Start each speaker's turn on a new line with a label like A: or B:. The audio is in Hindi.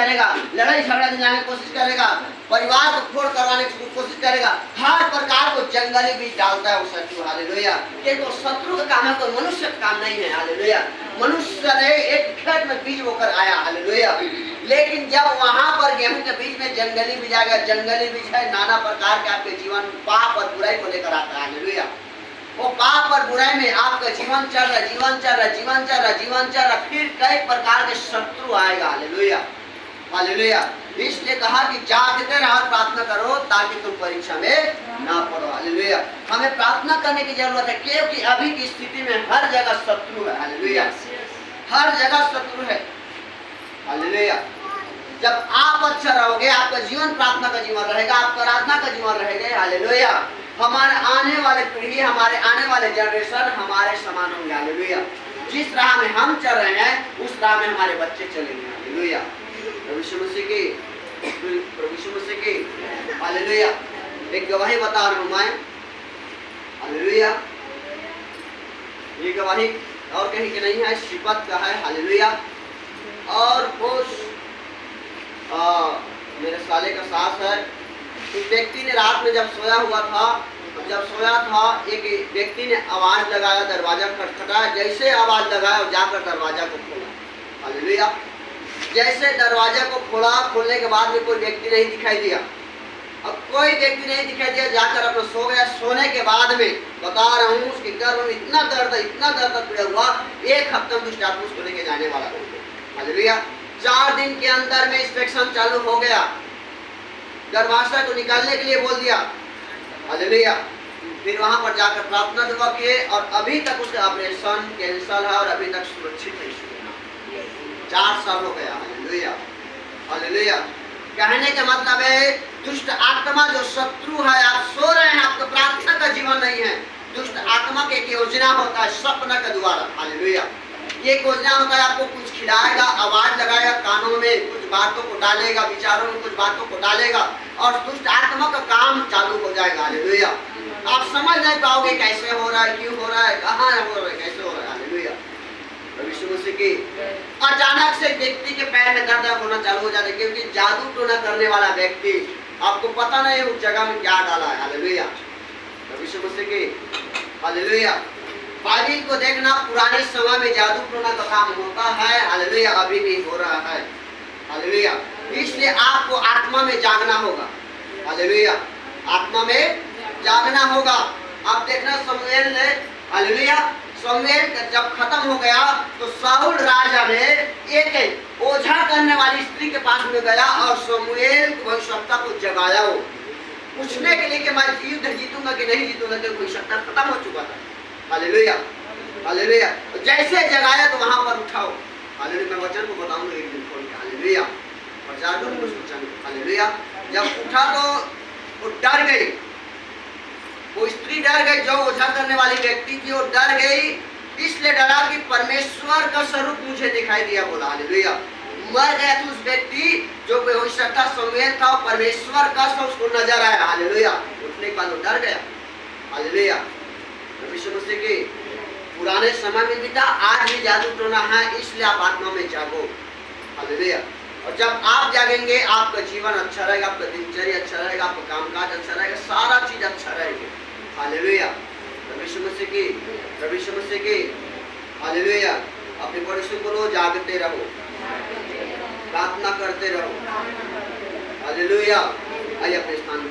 A: करेगा, लड़ाई झगड़ा दिलाने की कोशिश करेगा, परिवार को फोड़ करवाने की कोशिश करेगा, हर प्रकार को जंगली बीज डालता है वो शत्रु। हालेलुया। ये तो शत्रु का काम है, कोई मनुष्य का काम नहीं है। हालेलुया। मनुष्य ने एक खेत में बीज बोकर आया। हालेलुया। लेकिन जब वहां पर गेहूं के बीच में जंगली बीज आ गया, जंगली बीज है नाना प्रकार के आपके जीवन में पाप और बुराई को लेकर आता है। हालेलुया। वो पाप और बुराई में आपका जीवन चल रहा, जीवन चल रहा, जीवन चल रहा, जीवन चल रहा, फिर कई प्रकार के शत्रु आएगा। हालेलुया। हालेलुया। इसलिए कहा कि जागते रहो, प्रार्थना करो ताकि तुम परीक्षा में ना पड़ो। हालेलुया। हमें प्रार्थना करने की जरूरत है, क्योंकि अभी की स्थिति में हर जगह शत्रु है। हालेलुया। हर जगह शत्रु है। हालेलुया। जब आप अच्छा रहोगे, आपका जीवन प्रार्थना का जीवन रहेगा, आपका आराधना का जीवन रहेगा। हालेलुया। हमारे आने वाले पीढ़ी, हमारे आने वाले जनरेशन हमारे समान होंगे। हालेलुया। जिस राह में हम चल रहे हैं उस राह में हमारे बच्चे चलेंगे। हालेलुया। प्रभु यीशु मसीह की हालेलुया। एक गवाही बता रहा हूं मैं। हालेलुया। ये गवाही और कहीं की नहीं है, शिपत का है। हालेलुया। और उस मेरे साले का सास है, उस व्यक्ति ने रात में जब सोया हुआ था, एक व्यक्ति ने आवाज लगाया, दरवाजा खटखटाया, जैसे आवाज लगाया और जाकर दरवाजा को खोला। हालेलुया। जैसे दरवाजा को खोला, खोलने के बाद में कोई व्यक्ति नहीं दिखाई दिया। अब कोई व्यक्ति नहीं दिखाई दिया, जाकर अपना सो गया। सोने के बाद में बता रहा हूँ उसके गर्भ में इतना दर्द पीड़ा हुआ, एक हफ्ते में दुष्ट आत्मा उसको लेके जाने वाला था। हालेलुया। 4 दिन के अंदर में इंस्पेक्शन चालू हो गया, गर्भाशय को निकालने के लिए बोल दिया। हालेलुया। फिर वहां पर जाकर प्रार्थना दुआ किए और अभी तक उसका ऑपरेशन कैंसल है और अभी तक सुरक्षित है। 4 साल हो गया। हालेलुया। हालेलुया। कहने का मतलब है दुष्ट आत्मा जो शत्रु है, आप सो रहे हैं, आपका प्रार्थना का जीवन नहीं है, दुष्ट आत्मा के एक योजना होता है सपना के द्वारा। हालेलुया। ये योजना होता है, आपको कुछ खिलाएगा, आवाज लगाएगा, कानों में कुछ बातों को डालेगा, विचारों में कुछ बातों को डालेगा और दुष्ट आत्मा का काम चालू हो जाएगा। हालेलुया। आप समझ नहीं पाओगे कैसे हो रहा है, क्यों हो रहा है, कहाँ हो रहा है, कैसे हो रहा है। हालेलुया। प्रभु यीशु मसीह की अचानक से व्यक्ति के पैर में दर्द होना चालू हो जाता है, क्योंकि जादू टोना करने वाला व्यक्ति, आपको पता नहीं उस जगह में क्या डाला है। हालेलुया। प्रभु यीशु मसीह की हालेलुया। बाइबिल को देखना, पुराने समय में जादू टोना का काम होता है। हालेलुया। अभी भी हो रहा है। हालेलुया। इसलिए आपको आत्मा में जागना होगा। हालेलुया। आत्मा में जागना होगा। आप देखना शमूएल ने, हालेलुया, शमूएल जब खत्म हो गया तो शाऊल राजा ने एक ओझा करने वाली स्त्री के पास में गया और शमूएल भविष्यवक्ता को जगाया, वो पूछने के लिए कि मैं युद्ध जीतूंगा कि नहीं जीतूंगा, तो भविष्यवक्ता खत्म हो चुका था। हालेलुया। हालेलुया। जैसे जगाया तो वहां पर उठाओ। हालेलुया। मैं वचन को बताऊंगा एक दिन खोल के। हालेलुया। प्रचार करूंगा उस वचन को। हालेलुया। जब उठा तो वो डर गई, वो स्त्री डर गई, जो ओझा करने वाली व्यक्ति थी वो डर गई। इसलिए डरा कि परमेश्वर का स्वरूप मुझे दिखाई दिया। बोला हालेलुया। मर गया था उस व्यक्ति जो भविष्यवक्ता शमूएल था, परमेश्वर का स्वरूप उसको नजर आया। हालेलुया। उठने के बाद वो डर गया। हालेलुया। प्रभु यीशु मसीह के पुराने समय में भी था, आज भी जादू टोना है, इसलिए आप आत्मा में जागो। हालेलुया। और जब आप जागेंगे आपका जीवन अच्छा रहेगा, आपका दिनचर्या अच्छा रहेगा, आपका कामकाज अच्छा रहेगा, सारा चीज अच्छा रहेगा। हालेलुया। प्रभु यीशु मसीह की, प्रभु यीशु मसीह की हालेलुया। अपने बड़े से बोलो, जागते रहो, प्रार्थना करते रहो। हालेलुया। आइए अपने स्थान में